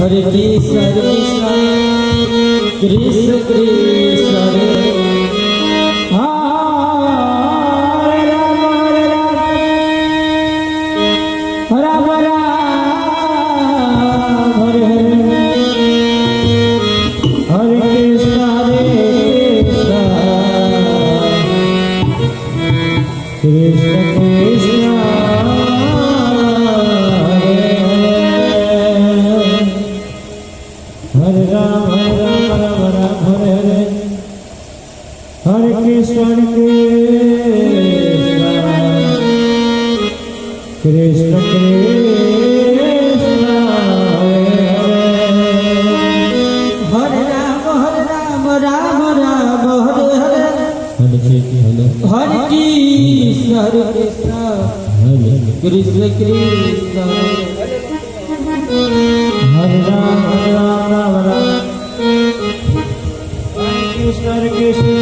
Hare Krishna Krishna Krishna Hare Rama Rama Hare Hare Hare Krishna Krishna Krishna Hare Rama Rama Rama Hare Hare Krishna Krishna Krishna Hare Hare Rama Rama Rama Hare Hare Hare Krishna Krishna Krishna Hare Rama Rama Rama Krishna Krishna